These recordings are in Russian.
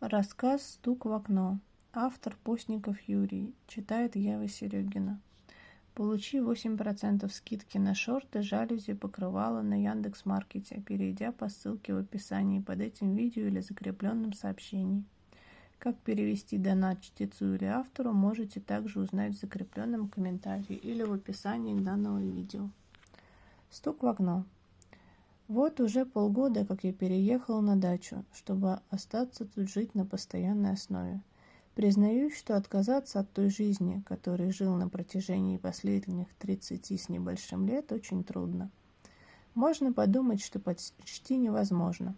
Рассказ «Стук в окно». Автор Постников Юрий. Читает Ева Серегина. Получи 8% скидки на шорты, жалюзи, покрывало на Яндекс.Маркете, перейдя по ссылке в описании под этим видео или закрепленном сообщении. Как перевести донат чтецу или автору, можете также узнать в закрепленном комментарии или в описании к данному видео. Стук в окно. Вот уже полгода, как я переехала на дачу, чтобы остаться тут жить на постоянной основе. Признаюсь, что отказаться от той жизни, которой жил на протяжении последних 30 с небольшим лет, очень трудно. Можно подумать, что почти невозможно.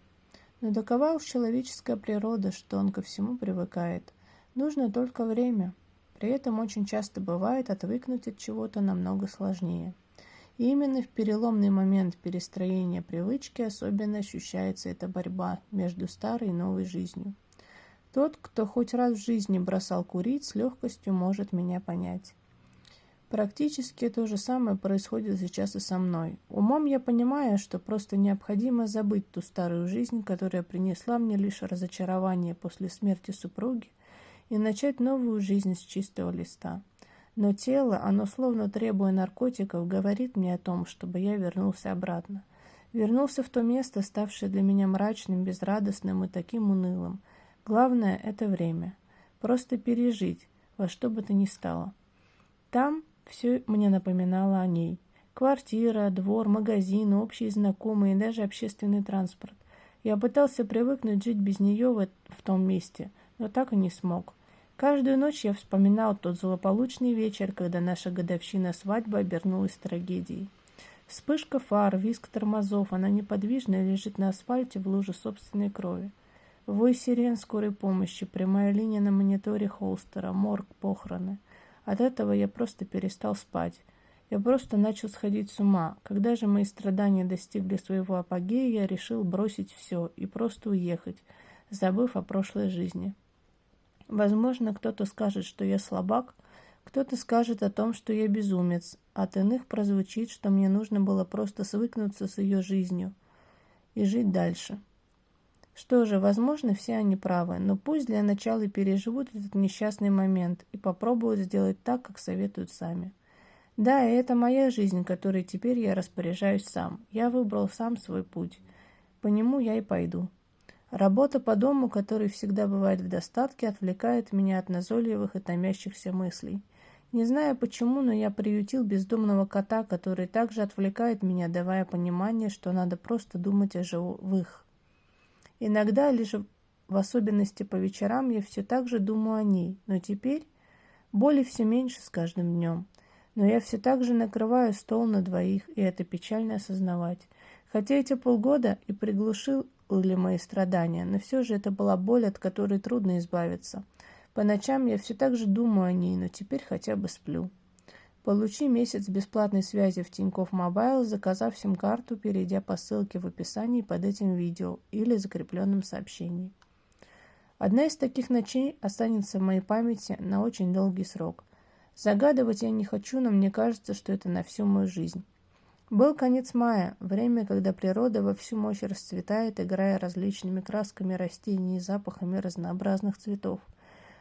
Но такова уж человеческая природа, что он ко всему привыкает. Нужно только время. При этом очень часто бывает отвыкнуть от чего-то намного сложнее. И именно в переломный момент перестроения привычки особенно ощущается эта борьба между старой и новой жизнью. Тот, кто хоть раз в жизни бросал курить, с легкостью может меня понять. Практически то же самое происходит сейчас и со мной. Умом я понимаю, что просто необходимо забыть ту старую жизнь, которая принесла мне лишь разочарование после смерти супруги, и начать новую жизнь с чистого листа. Но тело, оно словно требуя наркотиков, говорит мне о том, чтобы я вернулся обратно. Вернулся в то место, ставшее для меня мрачным, безрадостным и таким унылым. Главное – это время. Просто пережить, во что бы то ни стало. Там все мне напоминало о ней. Квартира, двор, магазин, общие знакомые и даже общественный транспорт. Я пытался привыкнуть жить без нее в том месте, но так и не смог. Каждую ночь я вспоминал тот злополучный вечер, когда наша годовщина свадьбы обернулась трагедией. Вспышка фар, визг тормозов, она неподвижно лежит на асфальте в луже собственной крови. Вой сирен скорой помощи, прямая линия на мониторе холстера, морг, похороны. От этого я просто перестал спать. Я просто начал сходить с ума. Когда же мои страдания достигли своего апогея, я решил бросить все и просто уехать, забыв о прошлой жизни. Возможно, кто-то скажет, что я слабак, кто-то скажет о том, что я безумец, от иных прозвучит, что мне нужно было просто свыкнуться с ее жизнью и жить дальше. Что же, возможно, все они правы, но пусть для начала переживут этот несчастный момент и попробуют сделать так, как советуют сами. Да, и это моя жизнь, которой теперь я распоряжаюсь сам. Я выбрал сам свой путь. По нему я и пойду. Работа по дому, которой всегда бывает в достатке, отвлекает меня от назойливых и томящихся мыслей. Не знаю почему, но я приютил бездомного кота, который также отвлекает меня, давая понимание, что надо просто думать о живых. Иногда, лишь в особенности по вечерам, я все так же думаю о ней, но теперь боли все меньше с каждым днем. Но я все так же накрываю стол на двоих, и это печально осознавать. Хотя эти полгода и приглушил ли мои страдания, но все же это была боль, от которой трудно избавиться. По ночам я все так же думаю о ней, но теперь хотя бы сплю. Получи месяц бесплатной связи в Тинькофф Мобайл, заказав сим-карту, перейдя по ссылке в описании под этим видео или закрепленном сообщении. Одна из таких ночей останется в моей памяти на очень долгий срок. Загадывать я не хочу, но мне кажется, что это на всю мою жизнь. Был конец мая, время, когда природа во всю мощь расцветает, играя различными красками растений и запахами разнообразных цветов.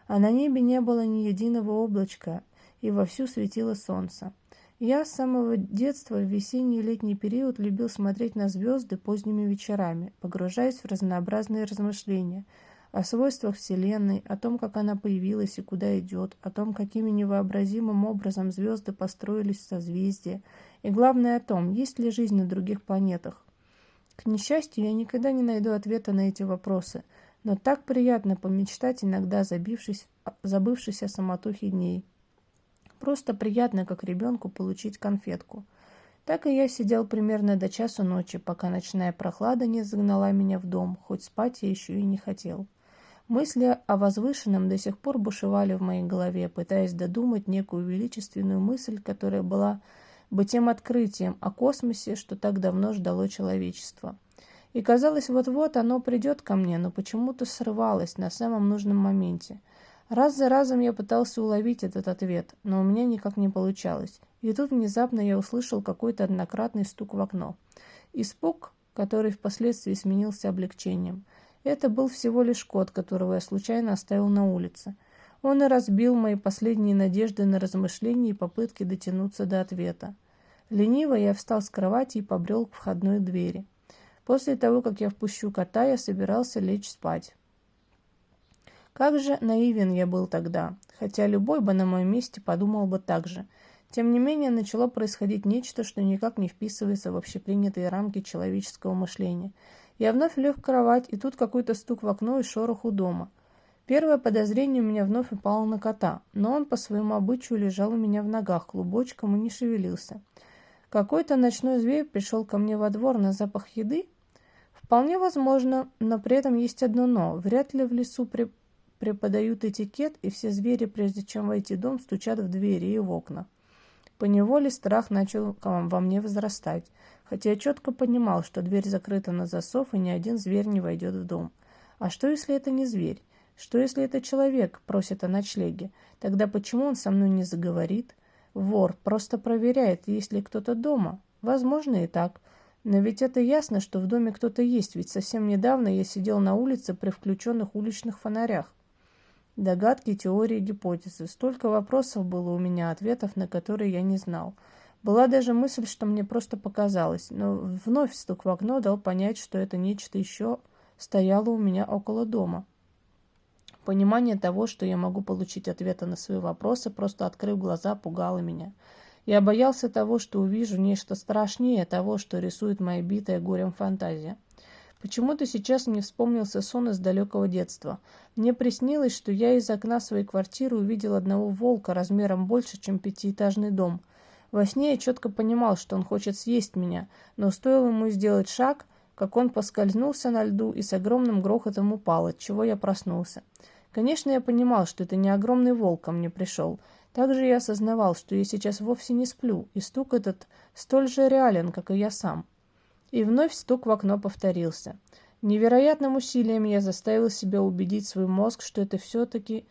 А на небе не было ни единого облачка, и вовсю светило солнце. Я с самого детства в весенний и летний период любил смотреть на звезды поздними вечерами, погружаясь в разнообразные размышления о свойствах Вселенной, о том, как она появилась и куда идет, о том, какими невообразимым образом звезды построились в созвездия, и главное о том, есть ли жизнь на других планетах. К несчастью, я никогда не найду ответа на эти вопросы, но так приятно помечтать, иногда забывшись о самотохе дней. Просто приятно, как ребенку, получить конфетку. Так и я сидел примерно до часу ночи, пока ночная прохлада не загнала меня в дом, хоть спать я еще и не хотел. Мысли о возвышенном до сих пор бушевали в моей голове, пытаясь додумать некую величественную мысль, которая была бы тем открытием о космосе, что так давно ждало человечество. И казалось, вот-вот оно придет ко мне, но почему-то срывалось на самом нужном моменте. Раз за разом я пытался уловить этот ответ, но у меня никак не получалось. И тут внезапно я услышал какой-то однократный стук в окно. Испуг, который впоследствии сменился облегчением. Это был всего лишь кот, которого я случайно оставил на улице. Он и разбил мои последние надежды на размышления и попытки дотянуться до ответа. Лениво я встал с кровати и побрел к входной двери. После того, как я впущу кота, я собирался лечь спать. Как же наивен я был тогда, хотя любой бы на моем месте подумал бы так же. Тем не менее, начало происходить нечто, что никак не вписывается в общепринятые рамки человеческого мышления. Я вновь лег в кровать, и тут какой-то стук в окно и шорох у дома. Первое подозрение у меня вновь упало на кота, но он по своему обычаю лежал у меня в ногах клубочком и не шевелился. Какой-то ночной зверь пришел ко мне во двор на запах еды? Вполне возможно, но при этом есть одно «но». Вряд ли в лесу преподают этикет, и все звери, прежде чем войти в дом, стучат в двери и в окна. Поневоле страх начал во мне возрастать, хотя я четко понимал, что дверь закрыта на засов, и ни один зверь не войдет в дом. А что, если это не зверь? Что, если это человек просит о ночлеге? Тогда почему он со мной не заговорит? Вор просто проверяет, есть ли кто-то дома. Возможно и так. Но ведь это ясно, что в доме кто-то есть, ведь совсем недавно я сидел на улице при включенных уличных фонарях. Догадки, теории, гипотезы. Столько вопросов было у меня, ответов на которые я не знал. Была даже мысль, что мне просто показалось, но вновь стук в окно дал понять, что это нечто еще стояло у меня около дома. Понимание того, что я могу получить ответы на свои вопросы, просто открыв глаза, пугало меня. Я боялся того, что увижу нечто страшнее того, что рисует моя битая горем фантазия. Почему-то сейчас мне вспомнился сон из далекого детства. Мне приснилось, что я из окна своей квартиры увидел одного волка размером больше, чем 5-этажный дом. Во сне я четко понимал, что он хочет съесть меня, но стоило ему сделать шаг, как он поскользнулся на льду и с огромным грохотом упал, от чего я проснулся. Конечно, я понимал, что это не огромный волк ко мне пришел. Также я осознавал, что я сейчас вовсе не сплю, и стук этот столь же реален, как и я сам. И вновь стук в окно повторился. Невероятным усилием я заставил себя убедить свой мозг, что это все-таки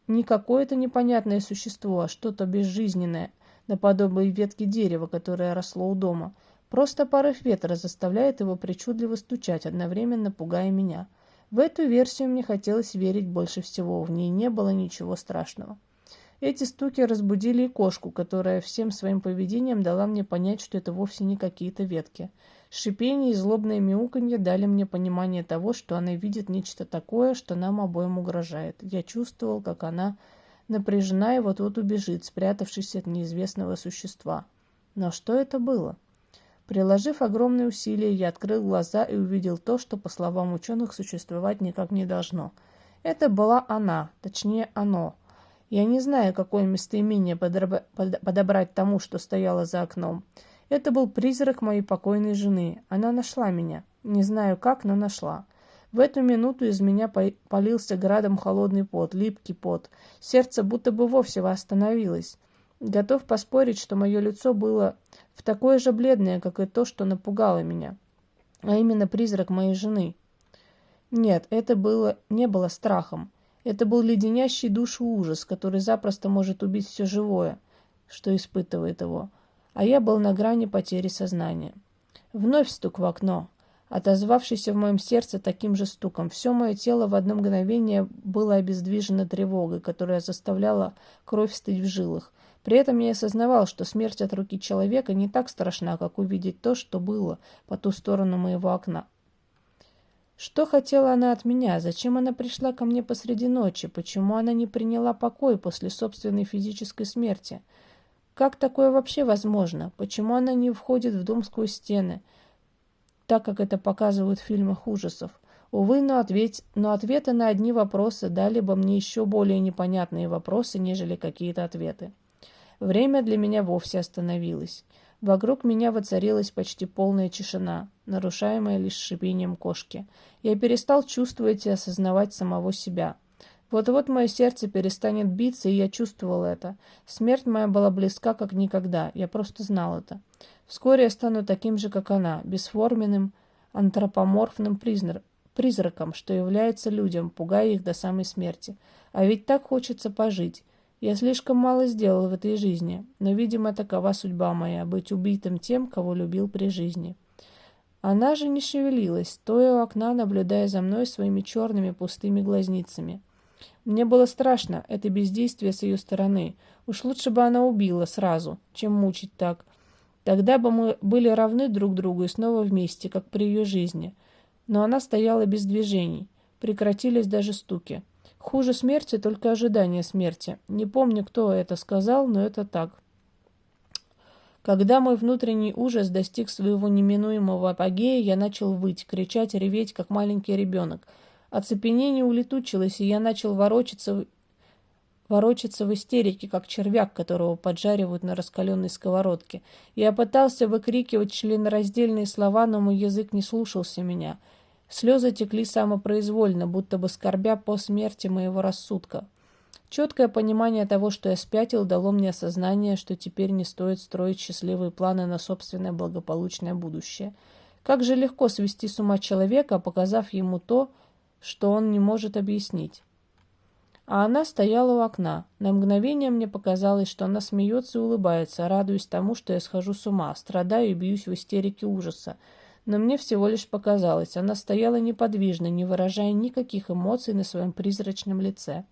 не какое-то непонятное существо, а что-то безжизненное, наподобие ветки дерева, которое росло у дома. Просто порыв ветра заставляет его причудливо стучать, одновременно пугая меня. В эту версию мне хотелось верить больше всего, в ней не было ничего страшного. Эти стуки разбудили и кошку, которая всем своим поведением дала мне понять, что это вовсе не какие-то ветки. Шипение и злобное мяуканье дали мне понимание того, что она видит нечто такое, что нам обоим угрожает. Я чувствовал, как она напряжена и вот-вот убежит, спрятавшись от неизвестного существа. Но что это было? Приложив огромные усилия, я открыл глаза и увидел то, что, по словам ученых, существовать никак не должно. Это была она, точнее оно. Я не знаю, какое местоимение подобрать тому, что стояло за окном. Это был призрак моей покойной жены. Она нашла меня. Не знаю как, но нашла. В эту минуту из меня полился градом холодный пот, липкий пот. Сердце будто бы вовсе остановилось. Готов поспорить, что мое лицо было в такое же бледное, как и то, что напугало меня. А именно призрак моей жены. Нет, это не было страхом. Это был леденящий душу ужас, который запросто может убить все живое, что испытывает его. А я был на грани потери сознания. Вновь стук в окно, отозвавшийся в моем сердце таким же стуком. Все мое тело в одно мгновение было обездвижено тревогой, которая заставляла кровь стыть в жилах. При этом я осознавал, что смерть от руки человека не так страшна, как увидеть то, что было по ту сторону моего окна. Что хотела она от меня? Зачем она пришла ко мне посреди ночи? Почему она не приняла покой после собственной физической смерти? Как такое вообще возможно? Почему она не входит в дом сквозь стены, так как это показывают в фильмах ужасов? Увы, но ответы на одни вопросы дали бы мне еще более непонятные вопросы, нежели какие-то ответы. Время для меня вовсе остановилось. Вокруг меня воцарилась почти полная тишина, нарушаемая лишь шипением кошки. Я перестал чувствовать и осознавать самого себя. Вот-вот мое сердце перестанет биться, и я чувствовал это. Смерть моя была близка, как никогда. Я просто знал это. Вскоре я стану таким же, как она, бесформенным, антропоморфным призраком, что является людям, пугая их до самой смерти. А ведь так хочется пожить. Я слишком мало сделал в этой жизни, но, видимо, такова судьба моя — быть убитым тем, кого любил при жизни. Она же не шевелилась, стоя у окна, наблюдая за мной своими черными пустыми глазницами. Мне было страшно, это бездействие с ее стороны. Уж лучше бы она убила сразу, чем мучить так. Тогда бы мы были равны друг другу и снова вместе, как при ее жизни. Но она стояла без движений. Прекратились даже стуки. Хуже смерти только ожидание смерти. Не помню, кто это сказал, но это так. Когда мой внутренний ужас достиг своего неминуемого апогея, я начал выть, кричать, реветь, как маленький ребенок. Оцепенение улетучилось, и я начал ворочаться в истерике, как червяк, которого поджаривают на раскаленной сковородке. Я пытался выкрикивать членораздельные слова, но мой язык не слушался меня. Слезы текли самопроизвольно, будто бы скорбя по смерти моего рассудка. Четкое понимание того, что я спятил, дало мне осознание, что теперь не стоит строить счастливые планы на собственное благополучное будущее. Как же легко свести с ума человека, показав ему то, что он не может объяснить. А она стояла у окна. На мгновение мне показалось, что она смеется и улыбается, радуясь тому, что я схожу с ума, страдаю и бьюсь в истерике ужаса. Но мне всего лишь показалось, она стояла неподвижно, не выражая никаких эмоций на своем призрачном лице.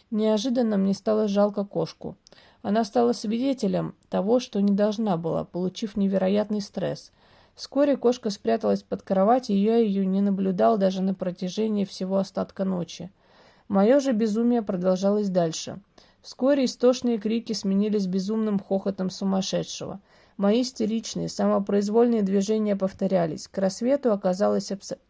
Неожиданно мне стало жалко кошку. Она стала свидетелем того, что не должна была, получив невероятный стресс. Вскоре кошка спряталась под кровать, и я ее не наблюдал даже на протяжении всего остатка ночи. Мое же безумие продолжалось дальше. Вскоре истошные крики сменились безумным хохотом сумасшедшего. Мои истеричные, самопроизвольные движения повторялись. К рассвету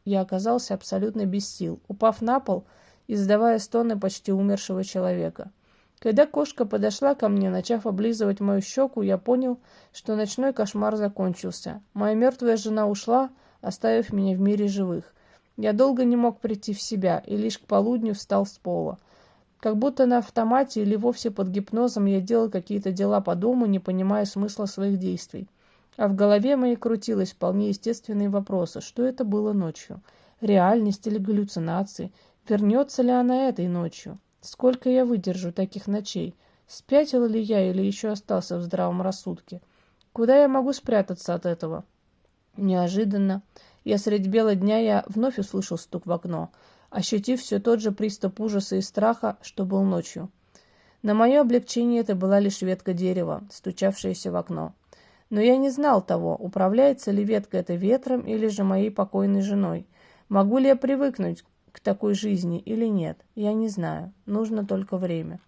я оказался абсолютно без сил, упав на пол, издавая стоны почти умершего человека. Когда кошка подошла ко мне, начав облизывать мою щеку, я понял, что ночной кошмар закончился. Моя мертвая жена ушла, оставив меня в мире живых. Я долго не мог прийти в себя, и лишь к полудню встал с пола. Как будто на автомате или вовсе под гипнозом я делал какие-то дела по дому, не понимая смысла своих действий. А в голове моей крутились вполне естественные вопросы. Что это было ночью? Реальность или галлюцинации? Вернется ли она этой ночью? Сколько я выдержу таких ночей? Спятил ли я или еще остался в здравом рассудке? Куда я могу спрятаться от этого? Неожиданно, средь бела дня я вновь услышал стук в окно, ощутив все тот же приступ ужаса и страха, что был ночью. На мое облегчение это была лишь ветка дерева, стучавшаяся в окно. Но я не знал того, управляется ли ветка эта ветром или же моей покойной женой. Могу ли я привыкнуть к такой жизни или нет, я не знаю. Нужно только время.